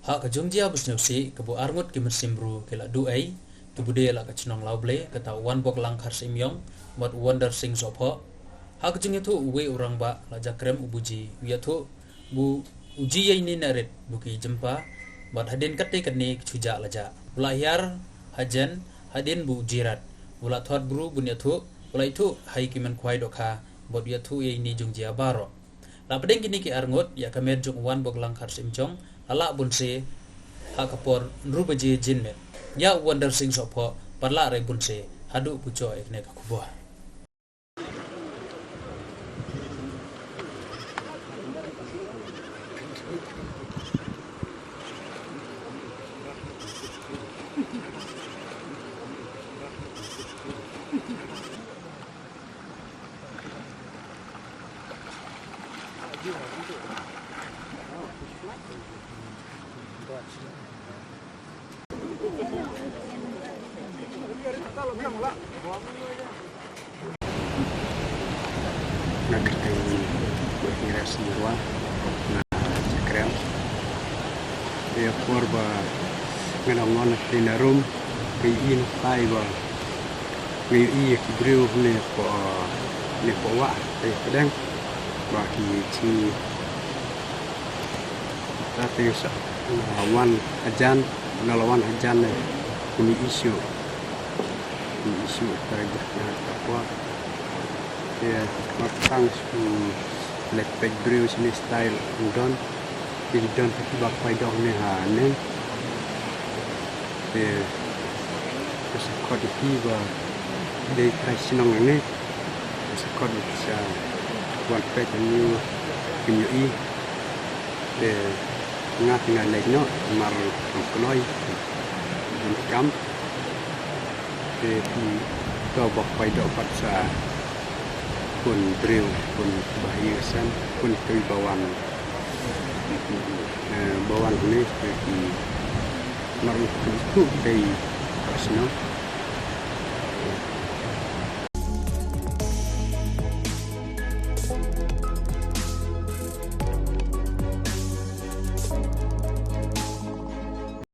Ha ka jumjia busnyusi ke bu arngut ke mersimbru ke la duai ke bude la ka chnong lauble ke ta wan bok lang khar simyong mot wonder sing sopho ha ka jung itu we urang ba la jakrem ubuji wi tu bu uji ye ni naret buki jempa bat hadin kate kane chuja laja ulahyar hajen hadin bu jirat ula thot bru bunya tu ulai tu hai ki man khwai dokha bot ya tu ye ni jungjia baro la pedeng kini ki arngut ya kamer jung wan bok lang khar simchong ala bunse hakapor nrubaji jinme ya wonder sing sopho parla re bunse hadu pucho ekne ka kubwa Nagkay berkira sirwa na jakrem dia korba nganongon tinarum kayin tai ba wi i kibriu ne po wa te pedang ba ki chi ta te sa wan ajan nalawan ajan ne kuni isu tarja na takwa ya matang su lepek brew sini style udon bidon tapi bak paidong ne ha ne sekod di ba de tradisional ne sekod bisa buat pet ni penyui de ngat dengan lekno mar kloi kam de to bak paidong patsa pun drill pun bahaya san pun kei bawang ini seperti maruh itu dari Krishna